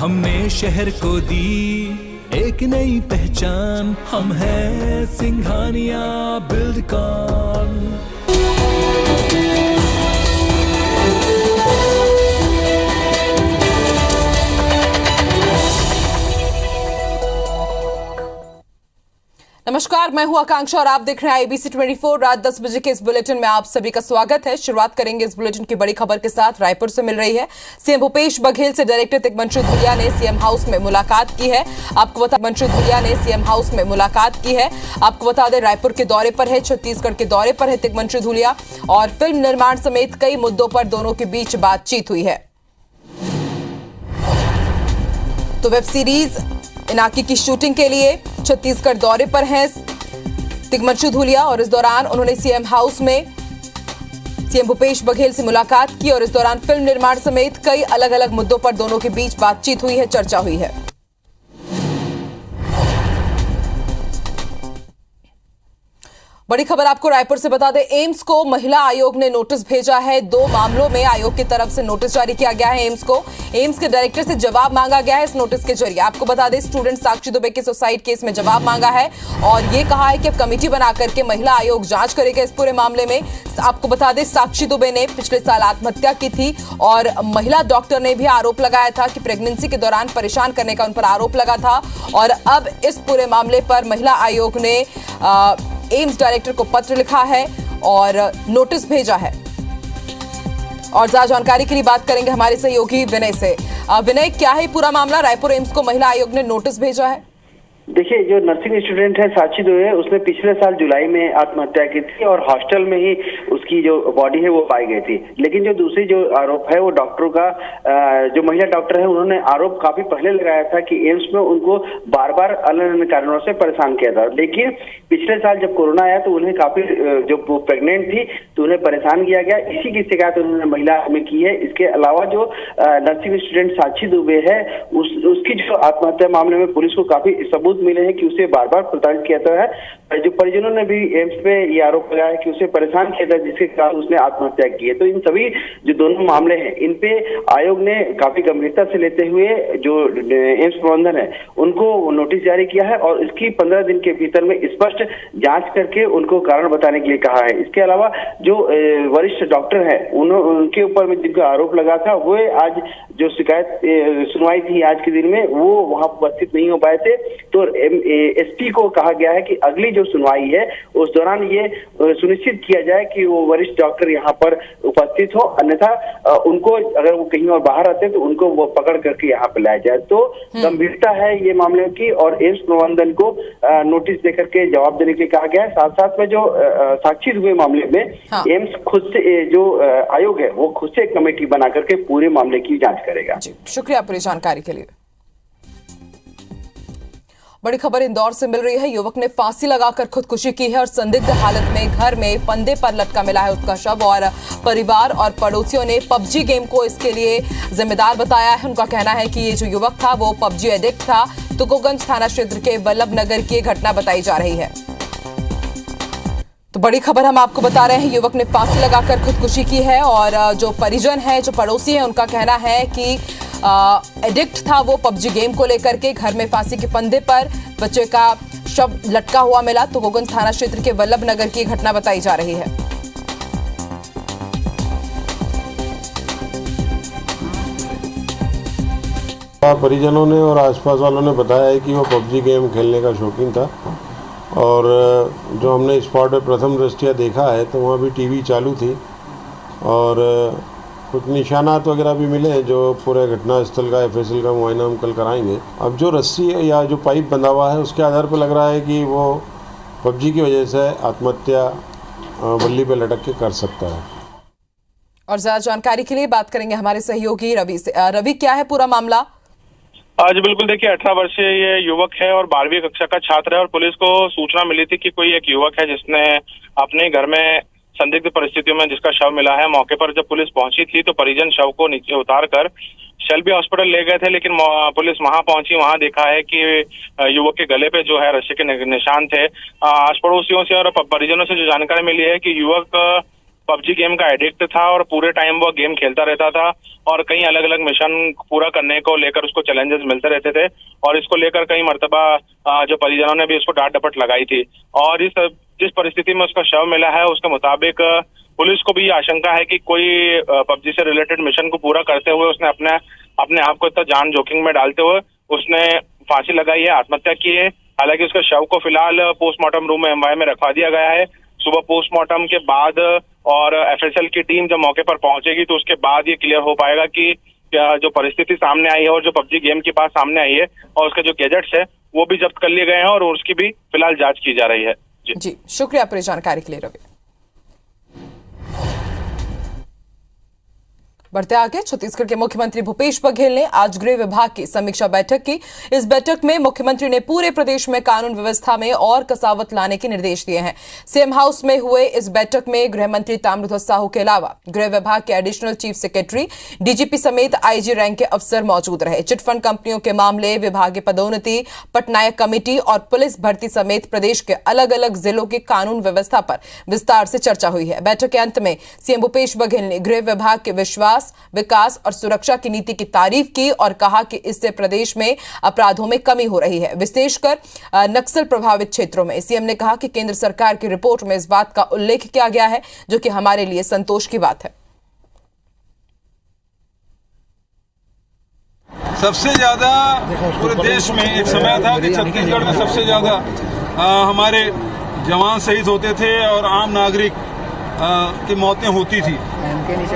हमने शहर को दी एक नई पहचान, हम हैं सिंघानिया बिल्डकॉन। नमस्कार, मैं हूं आकांक्षा और आप देख रहे हैं ABC 24। रात 10 बजे के इस बुलेटिन में आप सभी का स्वागत है। शुरुआत करेंगे इस बुलेटिन की बड़ी खबर के साथ। रायपुर से मिल रही है। सीएम भूपेश बघेल से डायरेक्टर तिग्मंशु धूलिया ने सीएम हाउस में मुलाकात की है। आपको बता दें रायपुर के दौरे पर है, छत्तीसगढ़ के दौरे पर है तिग्मंशु धूलिया और फिल्म निर्माण समेत कई मुद्दों पर दोनों के बीच बातचीत हुई है। तो वेब सीरीज इनाकी की शूटिंग के लिए छत्तीसगढ़ दौरे पर हैं तिग्मंशु धूलिया और इस दौरान उन्होंने सीएम हाउस में सीएम भूपेश बघेल से मुलाकात की और इस दौरान फिल्म निर्माण समेत कई अलग अलग मुद्दों पर दोनों के बीच बातचीत हुई है, चर्चा हुई है। बड़ी खबर आपको रायपुर से बता दें, एम्स को महिला आयोग ने नोटिस भेजा है। 2 मामलों में आयोग की तरफ से नोटिस जारी किया गया है एम्स को। एम्स के डायरेक्टर से जवाब मांगा गया है इस नोटिस के जरिए। आपको बता दें स्टूडेंट साक्षी दुबे के सुसाइड केस में जवाब मांगा है और ये कहा है कि अब कमेटी बना करके महिला आयोग जांच करेगा इस पूरे मामले में। आपको बता दें साक्षी दुबे ने पिछले साल आत्महत्या की थी और महिला डॉक्टर ने भी आरोप लगाया था कि प्रेगनेंसी के दौरान परेशान करने का उन पर आरोप लगा था और अब इस पूरे मामले पर महिला आयोग ने एम्स डायरेक्टर को पत्र लिखा है और नोटिस भेजा है। और ज्यादा जानकारी के लिए बात करेंगे हमारे सहयोगी विनय से। विनय, क्या है पूरा मामला? रायपुर एम्स को महिला आयोग ने नोटिस भेजा है। देखिए, जो नर्सिंग स्टूडेंट है साक्षी दुबे, उसने पिछले साल जुलाई में आत्महत्या की थी और हॉस्टल में ही उसकी जो बॉडी है वो पाई गई थी। लेकिन जो दूसरी जो आरोप है वो डॉक्टरों का, जो महिला डॉक्टर है उन्होंने आरोप काफी पहले लगाया था कि एम्स में उनको बार बार अलग अलग कारणों से परेशान किया था। लेकिन पिछले साल जब कोरोना आया तो उन्हें काफी, जो प्रेग्नेंट थी तो उन्हें परेशान किया गया। इसी की शिकायत उन्होंने महिला में की है। इसके अलावा जो नर्सिंग स्टूडेंट साक्षी दुबे है उसकी जो आत्महत्या मामले में पुलिस को काफी सबूत मिले हैं कि उसे बार बार प्रताड़ित किया था। जो परिजनों ने भी एम्स पे ये आरोप लगाया कि उसे परेशान किया था जिसके कारण उसने आत्महत्या की है। तो इन सभी जो दोनों मामले हैं इन पे आयोग ने काफी गंभीरता से लेते हुए जो एम्स प्रबंधन है उनको नोटिस जारी किया है और इसकी 15 दिन के भीतर में स्पष्ट जांच करके उनको कारण बताने के लिए कहा है। इसके अलावा जो वरिष्ठ डॉक्टर है उनके ऊपर में जिनका आरोप लगा था वो आज जो शिकायत सुनवाई थी आज के दिन में वो वहां उपस्थित नहीं हो पाए थे। तो एसपी को कहा गया है कि अगली जो सुनवाई है उस दौरान ये सुनिश्चित किया जाए कि वो वरिष्ठ डॉक्टर यहाँ पर उपस्थित हो, अन्यथा उनको अगर वो कहीं और बाहर आते हैं तो उनको वो पकड़ करके यहाँ पे लाया जाए। तो गंभीरता है ये मामले की और एम्स प्रबंधन को नोटिस देकर के जवाब देने के कहा गया है। साथ साथ में जो साक्षी दुबे मामले में एम्स खुद से जो आयोग है वो खुद से एक कमेटी बना करके पूरे मामले की जाँच करेगा। शुक्रिया पूरी जानकारी के लिए। बड़ी खबर इंदौर से मिल रही है। युवक ने फांसी लगाकर खुदकुशी की है और संदिग्ध हालत में घर में फंदे पर लटका मिला है उसका शव और परिवार और पड़ोसियों ने पबजी गेम को इसके लिए जिम्मेदार बताया है। उनका कहना है कि ये जो युवक था वो पबजी एडिक्ट था। तुकोगंज थाना क्षेत्र के वल्लभ नगर की घटना बताई जा रही है। तो बड़ी खबर हम आपको बता रहे हैं, युवक ने फांसी लगाकर खुदकुशी की है और जो परिजन है, जो पड़ोसी है, उनका कहना है कि एडिक्ट था वो पबजी गेम को लेकर के। घर में फांसी के फंदे पर बच्चे का शव लटका हुआ मिला। तो तुकोगंज थाना क्षेत्र के वल्लभ नगर की घटना बताई जा रही है। परिजनों ने और आसपास वालों ने बताया है कि वो पबजी गेम खेलने का शौकीन था और जो हमने स्पॉट पे प्रथम दृष्टया देखा है तो वहाँ भी टीवी चालू थी और कुछ निशानात वगैरह भी मिले हैं जो पूरे घटनास्थल का FSL का मुआयना हम कल कराएंगे। अब जो रस्सी या जो पाइप बंधा हुआ है उसके आधार पर लग रहा है कि वो पबजी की वजह से आत्महत्या बल्ली पे लटक के कर सकता है। और ज्यादा जानकारी के लिए बात करेंगे हमारे सहयोगी रवि से। रवि, क्या है पूरा मामला? जी बिल्कुल, देखिए 18 वर्षीय ये युवक है और 12वीं कक्षा का छात्र है और पुलिस को सूचना मिली थी कि कोई एक युवक है जिसने अपने घर में संदिग्ध परिस्थितियों में जिसका शव मिला है। मौके पर जब पुलिस पहुंची थी तो परिजन शव को नीचे उतार कर शेल्बी हॉस्पिटल ले गए थे, लेकिन पुलिस वहां पहुंची, वहां देखा है कि युवक के गले पे जो है रस्सी के निशान थे। आस पड़ोसियों से और परिजनों से जो जानकारी मिली है कि युवक पबजी गेम का एडिक्ट था और पूरे टाइम वो गेम खेलता रहता था और कई अलग अलग मिशन पूरा करने को लेकर उसको चैलेंजेस मिलते रहते थे और इसको लेकर कई मर्तबा जो परिजनों ने भी उसको डांट डपट लगाई थी। और जिस परिस्थिति में उसका शव मिला है उसके मुताबिक पुलिस को भी आशंका है कि कोई पबजी से रिलेटेड मिशन को पूरा करते हुए उसने अपने आप को इतना जान जोखिम में डालते हुए उसने फांसी लगाई है, आत्महत्या की है। हालांकि उसके शव को फिलहाल पोस्टमार्टम रूम एमवाई में रखवा दिया गया है। सुबह पोस्टमार्टम के बाद और एफएसएल की टीम जब मौके पर पहुंचेगी तो उसके बाद ये क्लियर हो पाएगा कि जो परिस्थिति सामने आई है और जो पबजी गेम की बात सामने आई है और उसके जो गैजेट्स है वो भी जब्त कर लिए गए हैं और उसकी भी फिलहाल जांच की जा रही है। जी शुक्रिया पूरी जानकारी के लिए रवि। बढ़ते आगे, छत्तीसगढ़ के मुख्यमंत्री भूपेश बघेल ने आज गृह विभाग की समीक्षा बैठक की। इस बैठक में मुख्यमंत्री ने पूरे प्रदेश में कानून व्यवस्था में और कसावट लाने के निर्देश दिए हैं। सीएम हाउस में हुए इस बैठक में गृह मंत्री ताम्रध्वज साहू के अलावा गृह विभाग के एडिशनल चीफ सेक्रेटरी, डीजीपी समेत आईजी रैंक के अफसर मौजूद रहे। चिटफंड कंपनियों के मामले, विभागीय पदोन्नति, पटनायक कमेटी और पुलिस भर्ती समेत प्रदेश के अलग अलग जिलों की कानून व्यवस्था पर विस्तार से चर्चा हुई है। बैठक के अंत में सीएम भूपेश बघेल ने गृह विभाग के विकास और सुरक्षा की नीति की तारीफ की और कहा कि इससे प्रदेश में अपराधों में कमी हो रही है, विशेषकर नक्सल प्रभावित क्षेत्रों में। सीएम ने कहा कि केंद्र सरकार की रिपोर्ट में इस बात का उल्लेख किया गया है जो कि हमारे लिए संतोष की बात है। सबसे ज्यादा पूरे देश में एक समय था कि छत्तीसगढ़ में सबसे ज्यादा हमारे जवान शहीद होते थे और आम नागरिक की मौतें होती थी,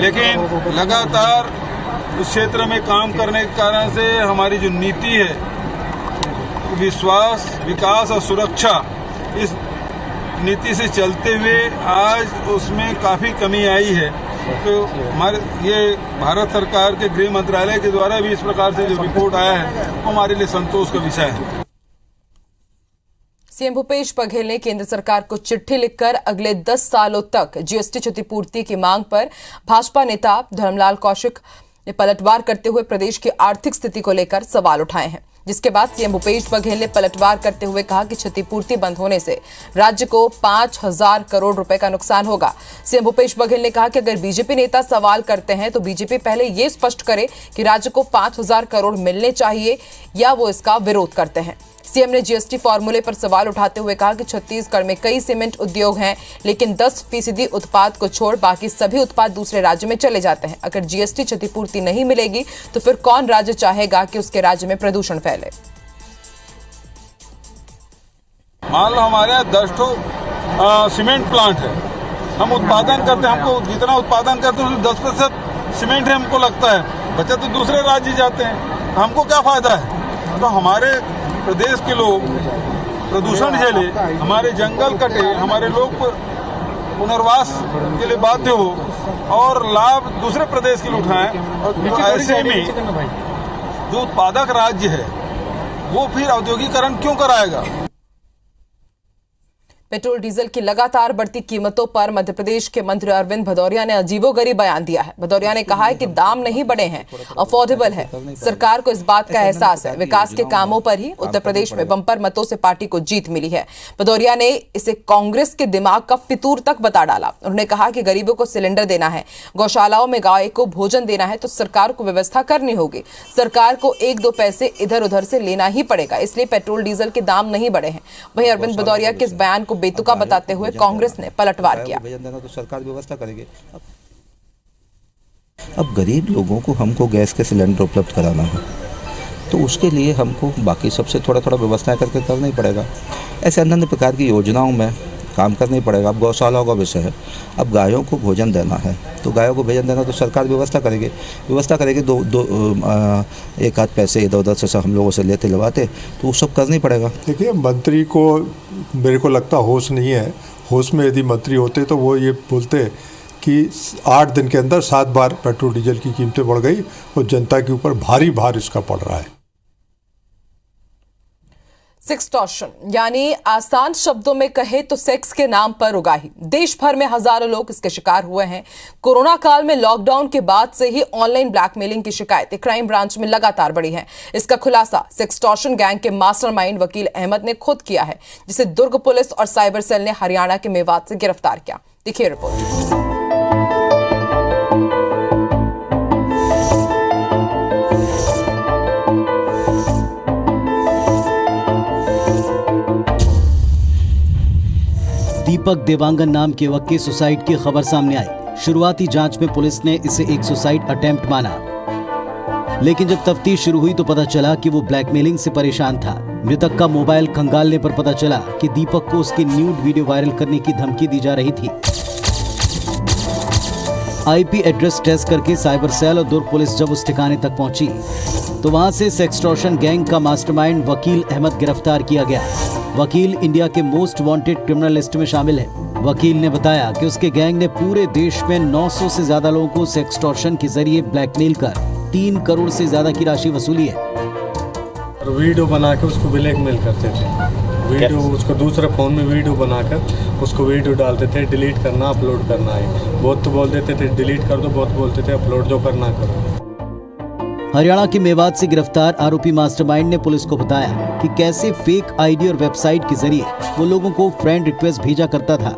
लेकिन लगातार उस क्षेत्र में काम करने के कारण से हमारी जो नीति है विश्वास, विकास और सुरक्षा, इस नीति से चलते हुए आज उसमें काफ़ी कमी आई है। तो हमारे ये भारत सरकार के गृह मंत्रालय के द्वारा भी इस प्रकार से जो रिपोर्ट आया है वो हमारे लिए संतोष का विषय है। सीएम भूपेश बघेल ने केंद्र सरकार को चिट्ठी लिखकर अगले 10 सालों तक जीएसटी क्षतिपूर्ति की मांग पर भाजपा नेता धर्मलाल कौशिक ने पलटवार करते हुए प्रदेश की आर्थिक स्थिति को लेकर सवाल उठाए हैं, जिसके बाद सीएम भूपेश बघेल ने पलटवार करते हुए कहा कि क्षतिपूर्ति बंद होने से राज्य को 5,000 करोड़ रुपए का नुकसान होगा। सीएम भूपेश बघेल ने कहा कि अगर बीजेपी नेता सवाल करते हैं तो बीजेपी पहले ये स्पष्ट करे कि राज्य को 5,000 करोड़ मिलने चाहिए या वो इसका विरोध करते हैं। सीएम ने जीएसटी फॉर्मूले पर सवाल उठाते हुए कहा कि छत्तीसगढ़ में कई सीमेंट उद्योग हैं, लेकिन 10% उत्पाद को छोड़ बाकी सभी उत्पाद दूसरे राज्य में चले जाते हैं। अगर जीएसटी क्षतिपूर्ति नहीं मिलेगी तो फिर कौन राज्य चाहेगा कि उसके राज्य में प्रदूषण फैले। मान लो हमारे यहाँ 10 सीमेंट प्लांट है, हम उत्पादन करते हैं, हमको जितना उत्पादन करते हैं 10% सीमेंट है हमको लगता है, बच्चे तो दूसरे राज्य जाते हैं, हमको क्या फायदा है। तो हमारे प्रदेश के लोग प्रदूषण झेले, हमारे जंगल कटे, हमारे लोग पुनर्वास के लिए बाध्य हो और लाभ दूसरे प्रदेश के लिए उठाएं। और ऐसे में जो उत्पादक राज्य है वो फिर औद्योगिकरण क्यों कराएगा। पेट्रोल डीजल की लगातार बढ़ती कीमतों पर मध्य प्रदेश के मंत्री अरविंद भदौरिया ने अजीबोगरीब बयान दिया है। भदौरिया ने कहा है कि दाम नहीं बढ़े हैं, अफोर्डेबल है। सरकार को इस बात का एहसास है। विकास के कामों पर ही उत्तर प्रदेश में बंपर मतों से पार्टी को जीत मिली है। भदौरिया ने इसे कांग्रेस के दिमाग का फितूर तक बता डाला। उन्होंने कहा कि गरीबों को सिलेंडर देना है, गौशालाओं में गाय को भोजन देना है तो सरकार को व्यवस्था करनी होगी। सरकार को 1-2 पैसे इधर उधर से लेना ही पड़ेगा, इसलिए पेट्रोल डीजल के दाम नहीं बढ़े हैं। वहीं अरविंद भदौरिया के इस बयान को बेतुका बताते हुए कांग्रेस ने पलटवार किया। तो सरकार व्यवस्था करेगी। अब गरीब लोगों को हमको गैस के सिलेंडर उपलब्ध कराना है तो उसके लिए हमको बाकी सबसे थोड़ा थोड़ा व्यवस्थाएं करके करना ही पड़ेगा। ऐसे अन्य प्रकार की योजनाओं में काम करना ही पड़ेगा। अब गौशालाओं का विषय है, अब गायों को भोजन देना है तो गायों को भोजन देना तो सरकार व्यवस्था करेगी। एक आध पैसे इधर उधर से हम लोगों से लेते लवाते तो वो सब करना ही पड़ेगा। देखिए, मंत्री को मेरे को लगता होश नहीं है। होश में यदि मंत्री होते तो वो ये बोलते कि 8 दिन के अंदर 7 बार पेट्रोल डीजल की कीमतें बढ़ गई और जनता के ऊपर भारी भार इसका पड़ रहा है। सेक्सटॉर्शन यानी आसान शब्दों में कहे तो सेक्स के नाम पर उगाही। देश भर में हजारों लोग इसके शिकार हुए हैं। कोरोना काल में लॉकडाउन के बाद से ही ऑनलाइन ब्लैकमेलिंग की शिकायतें क्राइम ब्रांच में लगातार बढ़ी हैं। इसका खुलासा सेक्सटॉर्शन गैंग के मास्टरमाइंड वकील अहमद ने खुद किया है, जिसे दुर्ग पुलिस और साइबर सेल ने हरियाणा के मेवात से गिरफ्तार किया। देखिए रिपोर्ट। दीपक देवांगन नाम के युवक के सुसाइड की खबर सामने आई। शुरुआती जांच में पुलिस ने इसे एक सुसाइड अटेम्प्ट माना, लेकिन जब तफ्तीश शुरू हुई तो पता चला कि वो ब्लैकमेलिंग से परेशान था। मृतक का मोबाइल खंगालने पर पता चला कि दीपक को उसकी न्यूड वीडियो वायरल करने की धमकी दी जा रही थी। आईपी एड्रेस टेस्ट करके साइबर सेल और दुर्ग पुलिस जब उस ठिकाने तक पहुंची तो वहां से सेक्सटॉर्शन गैंग का मास्टरमाइंड वकील अहमद गिरफ्तार किया गया। वकील इंडिया के मोस्ट वांटेड क्रिमिनल लिस्ट में शामिल है। वकील ने बताया कि उसके गैंग ने पूरे देश में 900 से ज्यादा लोगों को सेक्सटॉर्शन के जरिए ब्लैकमेल कर 3 करोड़ से ज्यादा की राशि वसूली है। वीडियो बना के उसको ब्लैकमेल करते थे। वीडियो उसको दूसरे फोन में वीडियो बनाकर उसको वीडियो डालते थे, डिलीट करना अपलोड करना है। बहुत तो बोल देते थे डिलीट कर दो, बहुत बोलते थे अपलोड जो करना करो। हरियाणा के मेवात से गिरफ्तार आरोपी मास्टरमाइंड ने पुलिस को बताया कि कैसे फेक आईडी और वेबसाइट के जरिए वो लोगों को फ्रेंड रिक्वेस्ट भेजा करता था,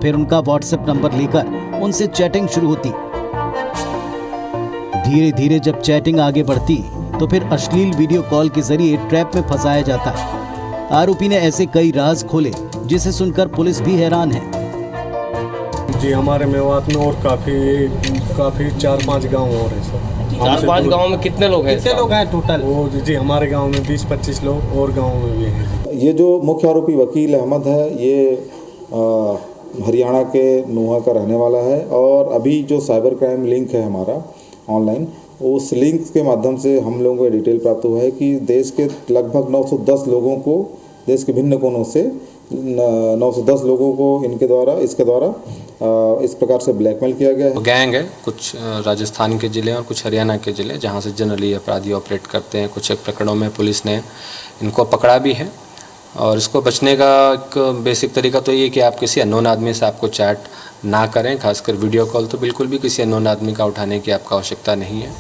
फिर उनका व्हाट्सएप नंबर लेकर उनसे चैटिंग शुरू होती। धीरे धीरे जब चैटिंग आगे बढ़ती तो फिर अश्लील वीडियो कॉल के जरिए ट्रैप में फंसाया जाता। आरोपी ने ऐसे कई राज खोले जिसे सुनकर पुलिस भी हैरान है। जी हमारे मेवात में और काफी 4-5 गाँव और है सर। 4-5 गाँव में कितने लोग हैं टोटल? वो जी हमारे गांव में 20-25 लोग और गाँव में भी हैं। ये जो मुख्य आरोपी वकील अहमद है ये हरियाणा के नूहा का रहने वाला है और अभी जो साइबर क्राइम लिंक है हमारा ऑनलाइन, उस लिंक के माध्यम से हम लोगों को डिटेल प्राप्त हुआ है कि देश के लगभग 910 लोगों को, देश के भिन्न कोनों से 910 लोगों को इसके द्वारा इस प्रकार से ब्लैकमेल किया गया है। गैंग है, कुछ राजस्थान के ज़िले और कुछ हरियाणा के ज़िले जहां से जनरली अपराधी ऑपरेट करते हैं। कुछ एक प्रकरणों में पुलिस ने इनको पकड़ा भी है और इसको बचने का एक बेसिक तरीका तो ये कि आप किसी अननोन आदमी से आपको चैट ना करें, खासकर वीडियो कॉल तो बिल्कुल भी किसी अननोन आदमी का उठाने की आपको आवश्यकता नहीं है।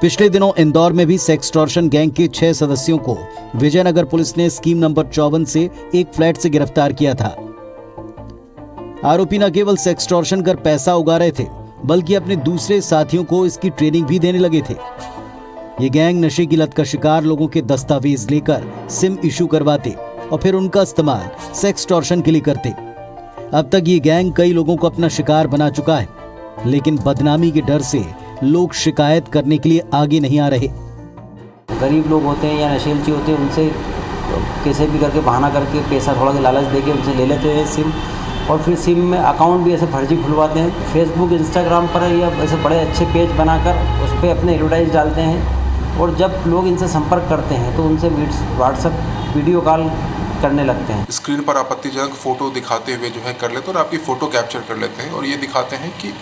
पिछले दिनों इंदौर में भी सेक्सटॉर्शन गैंग के 6 सदस्यों को विजयनगर पुलिस ने स्कीम नंबर 54 से एक फ्लैट से गिरफ्तार किया था। आरोपी न केवल सेक्सटॉर्शन कर पैसा उगा रहे थे बल्कि अपने दूसरे साथियों को इसकी ट्रेनिंग भी देने लगे थे। ये गैंग नशे की लत का शिकार लोगों के दस्तावेज लेकर सिम इशू करवाते और फिर उनका इस्तेमाल सेक्सटॉर्शन के लिए करते। अब तक ये गैंग कई लोगों को अपना शिकार बना चुका है, लेकिन बदनामी के डर से लोग शिकायत करने के लिए आगे नहीं आ रहे। गरीब लोग होते हैं या नशेलची होते हैं, उनसे कैसे भी करके बहाना करके पैसा थोड़ा सा लालच देके उनसे ले लेते हैं सिम, और फिर सिम में अकाउंट भी ऐसे फर्जी खुलवाते हैं। फेसबुक, इंस्टाग्राम पर या ऐसे बड़े अच्छे पेज बनाकर उस पर अपने एडवर्टाइज डालते हैं और जब लोग इनसे संपर्क करते हैं तो उनसे व्हाट्सएप वीडियो कॉल करने लगते हैं। स्क्रीन पर आपत्तिजनक फ़ोटो दिखाते हुए जो है कर लेते हैं और आपकी फ़ोटो कैप्चर कर लेते हैं और ये दिखाते हैं कि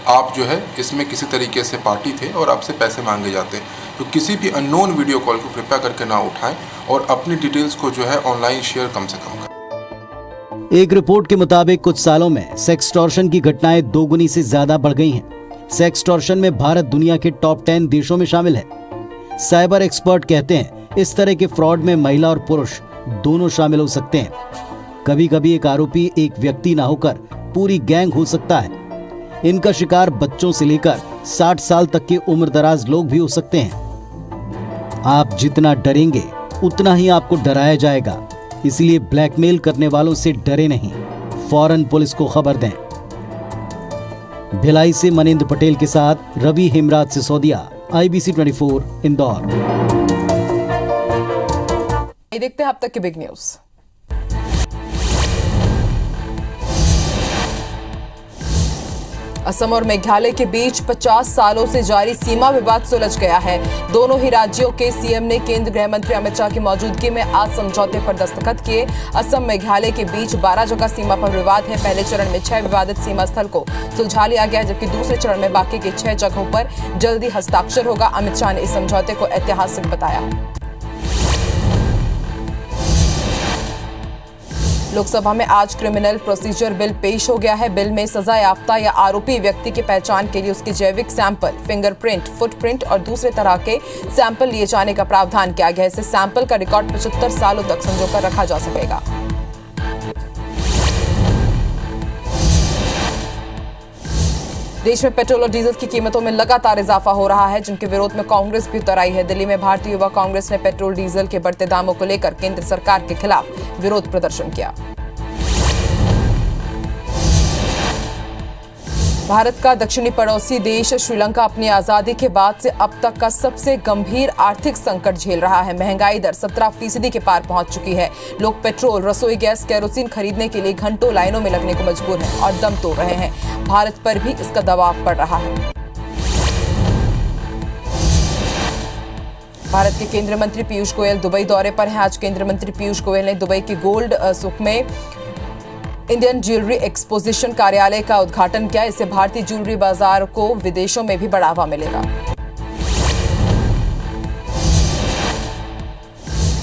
आप जो है इसमें किसी तरीके से पार्टी थे और आपसे पैसे मांगे जाते हैं। तो किसी भी अननोन वीडियो कॉल को कृपया करके ना उठाएं और अपनी डिटेल्स को जो है ऑनलाइन शेयर कम से कम करें। एक रिपोर्ट के मुताबिक कुछ सालों में सेक्सटॉर्शन की घटनाएं 2 गुनी से ज्यादा बढ़ गई हैं। सेक्सटॉर्शन में भारत दुनिया के टॉप 10 देशों में शामिल है। साइबर एक्सपर्ट कहते हैं इस तरह के फ्रॉड में महिला और पुरुष दोनों शामिल हो सकते हैं। कभी कभी एक आरोपी एक व्यक्ति ना होकर पूरी गैंग हो सकता है। इनका शिकार बच्चों से लेकर 60 साल तक के उम्रदराज लोग भी हो सकते हैं। आप जितना डरेंगे उतना ही आपको डराया जाएगा, इसलिए ब्लैकमेल करने वालों से डरे नहीं, फौरन पुलिस को खबर दें। भिलाई से मनिंद्र पटेल के साथ रवि हेमराज सिसोदिया, IBC 24 इंदौर। देखते हैं अब तक की बिग न्यूज। असम और मेघालय के बीच 50 सालों से जारी सीमा विवाद सुलझ गया है। दोनों ही राज्यों के सीएम ने केंद्रीय गृह मंत्री अमित शाह की मौजूदगी में आज समझौते पर दस्तखत किए। असम मेघालय के बीच 12 जगह सीमा पर विवाद है। पहले चरण में 6 विवादित सीमा स्थल को सुलझा लिया गया, जबकि दूसरे चरण में बाकी के 6 जगहों पर जल्दी हस्ताक्षर होगा। अमित शाह ने इस समझौते को ऐतिहासिक बताया। लोकसभा में आज क्रिमिनल प्रोसीजर बिल पेश हो गया है। बिल में सजा याफ्ता या आरोपी व्यक्ति की पहचान के लिए उसके जैविक सैंपल, फिंगरप्रिंट, फुटप्रिंट और दूसरे तरह के सैंपल लिए जाने का प्रावधान किया गया है। इससे सैंपल का रिकॉर्ड 75 सालों तक संजोकर रखा जा सकेगा। देश में पेट्रोल और डीजल की कीमतों में लगातार इजाफा हो रहा है, जिनके विरोध में कांग्रेस भी उतर आई है। दिल्ली में भारतीय युवा कांग्रेस ने पेट्रोल डीजल के बढ़ते दामों को लेकर केंद्र सरकार के खिलाफ विरोध प्रदर्शन किया। भारत का दक्षिणी पड़ोसी देश श्रीलंका अपनी आजादी के बाद से अब तक का सबसे गंभीर आर्थिक संकट झेल रहा है। महंगाई दर 17% के पार पहुंच चुकी है। लोग पेट्रोल, रसोई गैस, केरोसिन खरीदने के लिए घंटों लाइनों में लगने को मजबूर हैं और दम तोड़ रहे हैं। भारत पर भी इसका दबाव पड़ रहा है। भारत के केंद्रीय मंत्री पीयूष गोयल दुबई दौरे पर हैं। आज केंद्रीय मंत्री पीयूष गोयल ने दुबई के गोल्ड सुक में इंडियन ज्वेलरी एक्सपोजिशन कार्यालय का उद्घाटन किया। इससे भारतीय ज्वेलरी बाजार को विदेशों में भी बढ़ावा मिलेगा।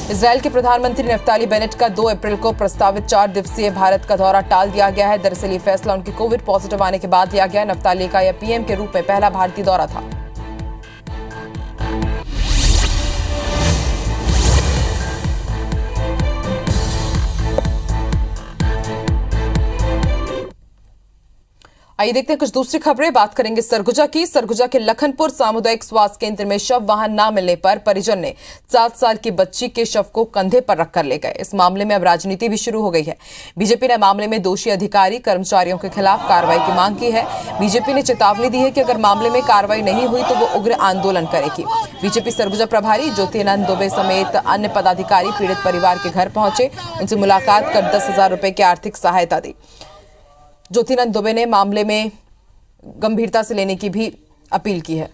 इजरायल के प्रधानमंत्री नफ्ताली बेनेट का 2 अप्रैल को प्रस्तावित 4 दिवसीय भारत का दौरा टाल दिया गया है। दरअसल ये फैसला उनके कोविड पॉजिटिव आने के बाद लिया गया। नफ्ताली का यह पीएम के रूप में पहला भारतीय दौरा था। आइए देखते हैं कुछ दूसरी खबरें। बात करेंगे सरगुजा की। सरगुजा के लखनपुर सामुदायिक स्वास्थ्य केंद्र में शव वाहन न मिलने पर परिजन ने 7 साल की बच्ची के शव को कंधे पर रखकर ले गए। इस मामले में अब राजनीति भी शुरू हो गई है। बीजेपी ने मामले में दोषी अधिकारी कर्मचारियों के खिलाफ कार्रवाई की मांग की है। बीजेपी ने चेतावनी दी है कि अगर मामले में कार्रवाई नहीं हुई तो वो उग्र आंदोलन करेगी। बीजेपी सरगुजा प्रभारी ज्योतिनंद दुबे समेत अन्य पदाधिकारी पीड़ित परिवार के घर पहुंचे, उनसे मुलाकात कर 10,000 रुपए की आर्थिक सहायता दी। ज्योतिनंद दुबे ने मामले में गंभीरता से लेने की भी अपील की है।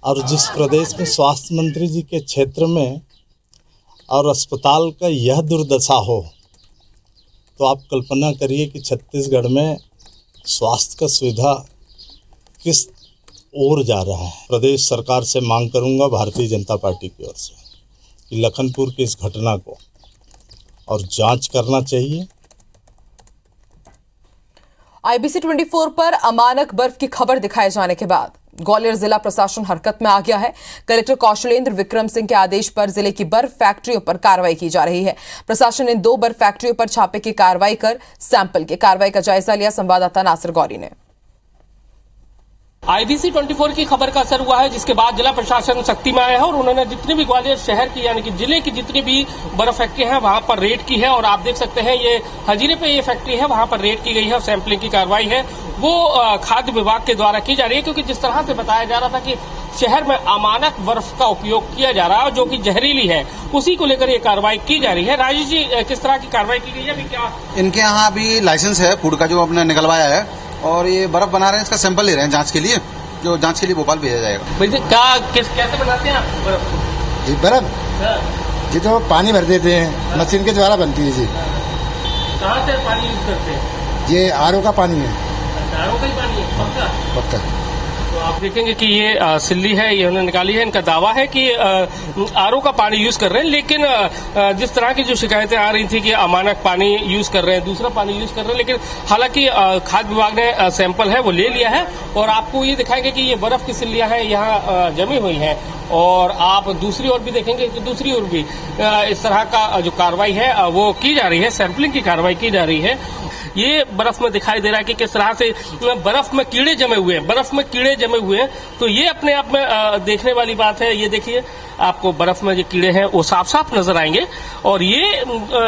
और जिस प्रदेश में स्वास्थ्य मंत्री जी के क्षेत्र में और अस्पताल का यह दुर्दशा हो, तो आप कल्पना करिए कि छत्तीसगढ़ में स्वास्थ्य का सुविधा किस ओर जा रहा है। प्रदेश सरकार से मांग करूंगा भारतीय जनता पार्टी की ओर से कि लखनपुर की इस घटना को और जांच करना चाहिए। IBC 24 पर अमानक बर्फ की खबर दिखाए जाने के बाद ग्वालियर जिला प्रशासन हरकत में आ गया है। कलेक्टर कौशलेंद्र विक्रम सिंह के आदेश पर जिले की बर्फ फैक्ट्रियों पर कार्रवाई की जा रही है। प्रशासन ने 2 बर्फ फैक्ट्रियों पर छापे की कार्रवाई कर सैंपल की कार्रवाई का जायजा लिया। संवाददाता नासिर गौरी ने। IBC 24 की खबर का असर हुआ है, जिसके बाद जिला प्रशासन सख्ती में आया है और उन्होंने जितनी भी ग्वालियर शहर की यानी कि जिले की जितनी भी बर्फ फैक्ट्री है वहां पर रेड की है। और आप देख सकते हैं ये हजीरे पे ये फैक्ट्री है, वहां पर रेड की गई है और सैंपलिंग की कार्रवाई है वो खाद्य विभाग के द्वारा की जा रही है। क्योंकि जिस तरह से बताया जा रहा था कि शहर में अमानक बर्फ का उपयोग किया जा रहा है जो कि जहरीली है, उसी को लेकर ये कार्रवाई की जा रही है। राजेश जी, किस तरह की कार्रवाई की गई है? अभी क्या इनके यहाँ अभी लाइसेंस है फूड का जो आपने निकलवाया है और ये बर्फ बना रहे हैं, इसका सैंपल ले रहे हैं जांच के लिए, जो जांच के लिए भोपाल भेजा जाएगा। कैसे बनाते हैं आप बर्फ? जी बर्फ जी तो पानी भर देते हैं, मशीन के द्वारा बनती है जी। कहाँ से पानी यूज करते हैं? ये RO का पानी है। RO का ही पानी है? पक्का? पक्का। तो आप देखेंगे कि ये सिल्ली है, ये उन्होंने निकाली है। इनका दावा है कि RO का पानी यूज कर रहे हैं, लेकिन जिस तरह की जो शिकायतें आ रही थी कि अमानक पानी यूज कर रहे हैं, दूसरा पानी यूज कर रहे हैं, लेकिन हालांकि खाद्य विभाग ने सैंपल है वो ले लिया है। और आपको ये दिखाएंगे कि ये बर्फ की सिल्लियां हैं यहाँ जमी हुई हैं। और आप दूसरी ओर भी देखेंगे कि दूसरी ओर भी इस तरह का जो कार्रवाई है वो की जा रही है, सैंपलिंग की कार्रवाई की जा रही है। ये बर्फ में दिखाई दे रहा है कि किस तरह से बर्फ में कीड़े जमे हुए हैं, बर्फ में कीड़े जमे हुए हैं। तो ये अपने आप में देखने वाली बात है। ये देखिए, आपको बर्फ में जो कीड़े हैं वो साफ साफ नजर आएंगे। और ये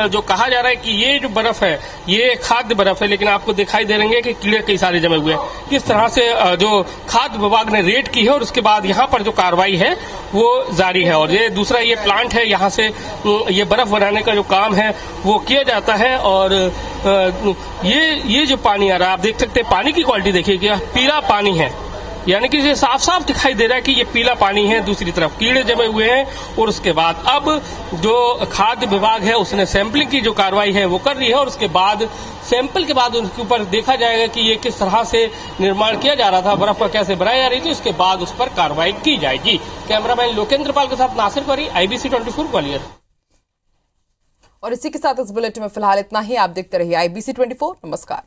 जो कहा जा रहा है कि ये जो बर्फ है ये खाद्य बर्फ है, लेकिन आपको दिखाई दे रहेंगे कि कीड़े कई सारे जमे हुए हैं। किस तरह से जो खाद्य विभाग ने रेड की है और उसके बाद यहाँ पर जो कार्रवाई है वो जारी है। और ये दूसरा ये प्लांट है, यहाँ से ये बर्फ बनाने का जो काम है वो किया जाता है। और ये जो पानी आ रहा है, आप देख सकते हैं पानी की क्वालिटी देखिए, क्या पीला पानी है, यानी कि ये साफ साफ दिखाई दे रहा है कि ये पीला पानी है। दूसरी तरफ कीड़े जमे हुए हैं। और उसके बाद अब जो खाद्य विभाग है उसने सैंपलिंग की जो कार्रवाई है वो कर रही है। और उसके बाद सैंपल के बाद उनके ऊपर देखा जाएगा कि ये किस तरह से निर्माण किया जा रहा था, बर्फ का कैसे बनाई जा रही थी, उसके बाद उस पर कार्रवाई की जाएगी। कैमरामैन लोकेंद्र पाल के साथ नासिर करी, IBC 24 ग्वालियर। और इसी के साथ इस बुलेटिन में फिलहाल इतना ही। आप देखते रहिए IBC 24। नमस्कार।